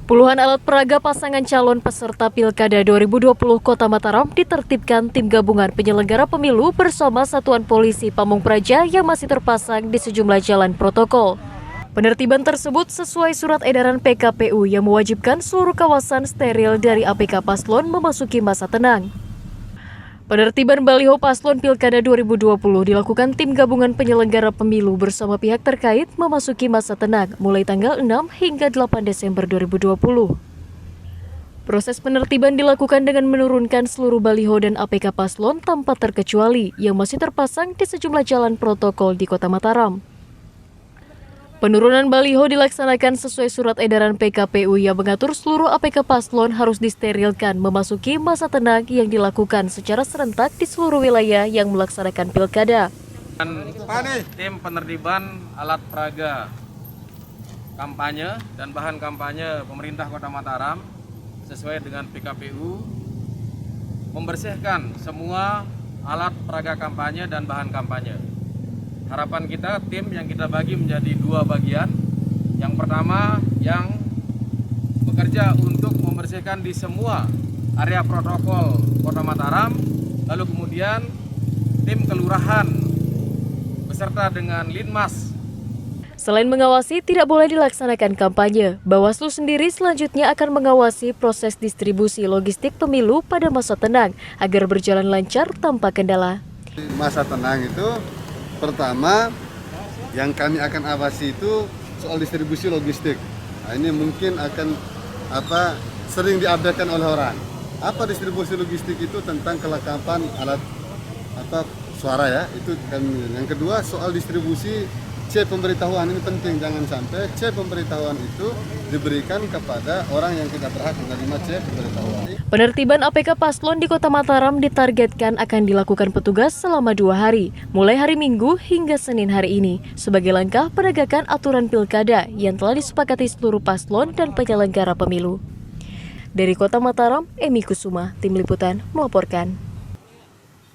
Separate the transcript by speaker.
Speaker 1: Puluhan alat peraga pasangan calon peserta Pilkada 2020 Kota Mataram ditertibkan tim gabungan penyelenggara pemilu bersama Satuan Polisi Pamung Praja yang masih terpasang di sejumlah jalan protokol. Penertiban tersebut sesuai surat edaran PKPU yang mewajibkan seluruh kawasan steril dari APK Paslon memasuki masa tenang. Penertiban baliho paslon Pilkada 2020 dilakukan tim gabungan penyelenggara pemilu bersama pihak terkait memasuki masa tenang mulai tanggal 6 hingga 8 Desember 2020. Proses penertiban dilakukan dengan menurunkan seluruh baliho dan APK paslon tanpa terkecuali yang masih terpasang di sejumlah jalan protokol di Kota Mataram. Penurunan baliho dilaksanakan sesuai surat edaran PKPU yang mengatur seluruh APK paslon harus disterilkan memasuki masa tenang yang dilakukan secara serentak di seluruh wilayah yang melaksanakan pilkada.
Speaker 2: Tim penertiban alat peraga kampanye dan bahan kampanye pemerintah Kota Mataram sesuai dengan PKPU membersihkan semua alat peraga kampanye dan bahan kampanye. Harapan kita, tim yang kita bagi menjadi dua bagian. Yang pertama yang bekerja untuk membersihkan di semua area protokol Kota Mataram. Lalu kemudian tim kelurahan beserta dengan Linmas.
Speaker 1: Selain mengawasi, tidak boleh dilaksanakan kampanye. Bawaslu sendiri selanjutnya akan mengawasi proses distribusi logistik pemilu pada masa tenang agar berjalan lancar tanpa kendala.
Speaker 3: Masa tenang itu pertama yang kami akan awasi itu soal distribusi logistik. Nah, ini mungkin akan sering diabaikan oleh orang. Apa distribusi logistik itu tentang kelengkapan alat suara ya. Itu kami. Yang kedua soal distribusi C pemberitahuan, ini penting, jangan sampai C pemberitahuan itu diberikan kepada orang yang tidak berhak menerima C pemberitahuan.
Speaker 1: Penertiban APK Paslon di Kota Mataram ditargetkan akan dilakukan petugas selama 2 hari, mulai hari Minggu hingga Senin hari ini, sebagai langkah penegakan aturan pilkada yang telah disepakati seluruh paslon dan penyelenggara pemilu. Dari Kota Mataram, Emi Kusuma, Tim Liputan, melaporkan.